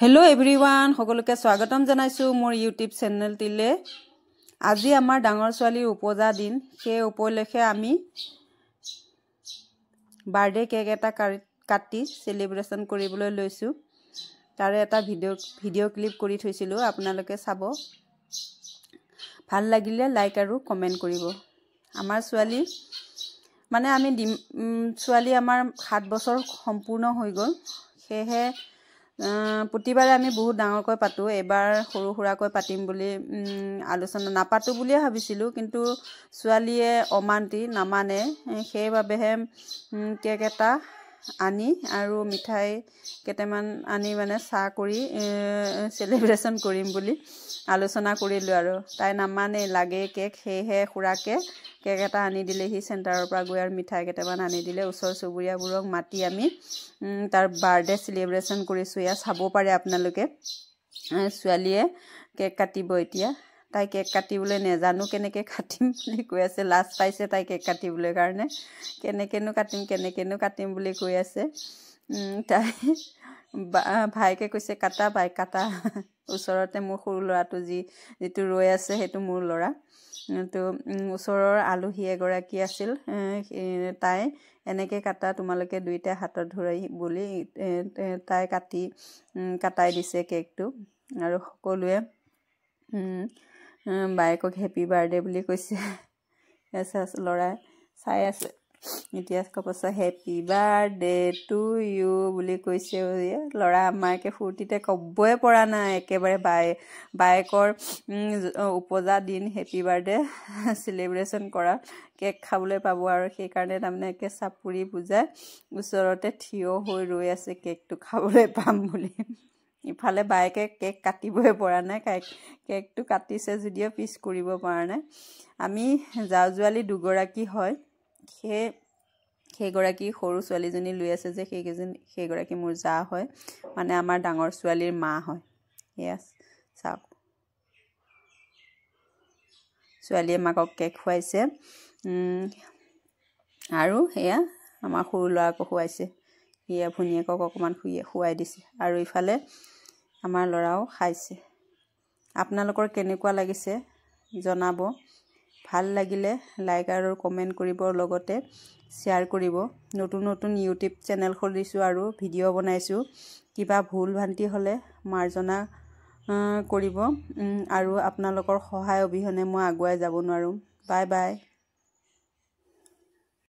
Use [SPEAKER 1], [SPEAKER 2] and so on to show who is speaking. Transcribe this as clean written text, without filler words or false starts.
[SPEAKER 1] hello everyone সকলোকে স্বাগতম জানাইছো মোৰ ইউটিউব চেনেল তিলে আজি আমাৰ ডাঙৰ ছোৱালীৰ উপজা দিন সেই উপলক্ষে আমি বাৰ্থডে কেক এটা কাটি সেলিব্ৰেশন কৰিবলৈ লৈছো তাৰে এটা ভিডিও ক্লিপ কৰি থৈছিলো আপোনালোকে চাব ভাল লাগিলে লাইক আৰু কমেন্ট কৰিব আমাৰ ছোৱালী মানে আমি ছোৱালী আমাৰ 7 বছৰ সম্পূৰ্ণ হৈ গল সেহে প্ৰতিবাৰে আমি বহুত ডাঙৰকৈ পাতো এবাৰ সৰু সৰুকৈ পাতিম বুলি আলোচনা নাপাতো বুলি ভাবিছিলো কিন্তু ছোৱালীয়ে অমান্তি নামানে সেইবাবেহে কেক এটা আনি আৰু মিঠাই কেটামান আনি মানে চা কৰি সেলিব্ৰেশন কৰিম বুলি আলোচনা কৰিলো আৰু তাই নামানে লাগে কেক হেহে খুৰাকে কেক এটা আনি দিলে হি সেন্টাৰৰ পৰা গৈ আৰু মিঠাই কেটামান আনি দিলে ওচৰ চুবুৰীয়াবোৰক মাতি আমি তাৰ বাৰ্থডে সেলিব্ৰেশন কৰিছো ইয়া চাব পাৰে আপোনালোকে ছোৱালীয়ে কেক কাটিব এতিয়া তাই কেক কাটিবলৈ নেজানো কেনেকে কাটিম বুলি কৈ আছে লাষ্ট পাইছে তাই কেক কাটিবলৈ কাৰণে কেনেকেনো কাটিম বুলি কৈ আছে তাই ভাইকে কৈছে কাটা বাই কাটা ওচৰতে মোৰ সৰু লৰাটো যিটো ৰৈ আছে হেতু মোৰ লৰা তো ওচৰৰ আলহী এগৰাকী আছিল তাই এনেকে কাটা তোমালোকে দুইটা হাতত ধৰাই বুলি তাই কাটাই দিছে কেকটো আৰু সকলোৱে বাইকক হেপি বাৰ্থডে বুলি কৈছে এসা লৰাই চাই আছে এতিয়া কপছা হেপি বাৰ্থডে টু ইউ বুলি কৈছে লৰা মাইকে ফুৰ্তিতে কবই পৰা নাই একেবাৰে বাইকৰ উপজা দিন হেপি বাৰ্থডে সেলিব্ৰেশন কৰা কেক খাবলৈ পাব আৰু সেই কাৰণে তামনে একে চাপুৰি বুজাই ওচৰতে থিয় হৈ ৰৈ আছে কেকটো খাবলৈ পাম বুলি ইফালে বাইকে কেক কাটিবই পৰা নাই কেকটো কাটিছে যদিও পিছ কৰিব পৰা নাই আমি জাজুৱালি দুগৰাকী হয় সেইগৰাকী সৰু ছোৱালীজনী লৈ আছে যে সেইগৰাকী মোৰ জা হয় মানে আমাৰ ডাঙৰ ছোৱালীৰ মা হয় ইয়াস চাওক ছোৱালীয়ে মাকক কেক খুৱাইছে আৰু এয়া আমাৰ সৰু লৰাক খুৱাইছে ইয়া ভুনিয়েকক অকমান খুৱাই দিছে আৰু ইফালে আমাৰ লৰাও খাইছে আপোনালোকৰ কেনেকুৱা লাগিছে জনাব ভাল লাগিলে লাইক আৰু কমেন্ট কৰিব লগতে শেয়াৰ কৰিব নতুন ইউটিউব চেনেল খুলিছো আৰু ভিডিও বনাইছো কিবা ভুল ভ্ৰান্তি হলে মাৰ্জনা কৰিব আৰু আপোনালোকৰ সহায় অবিহনে মই আগুৱাই যাব নোৱাৰো বাই বাই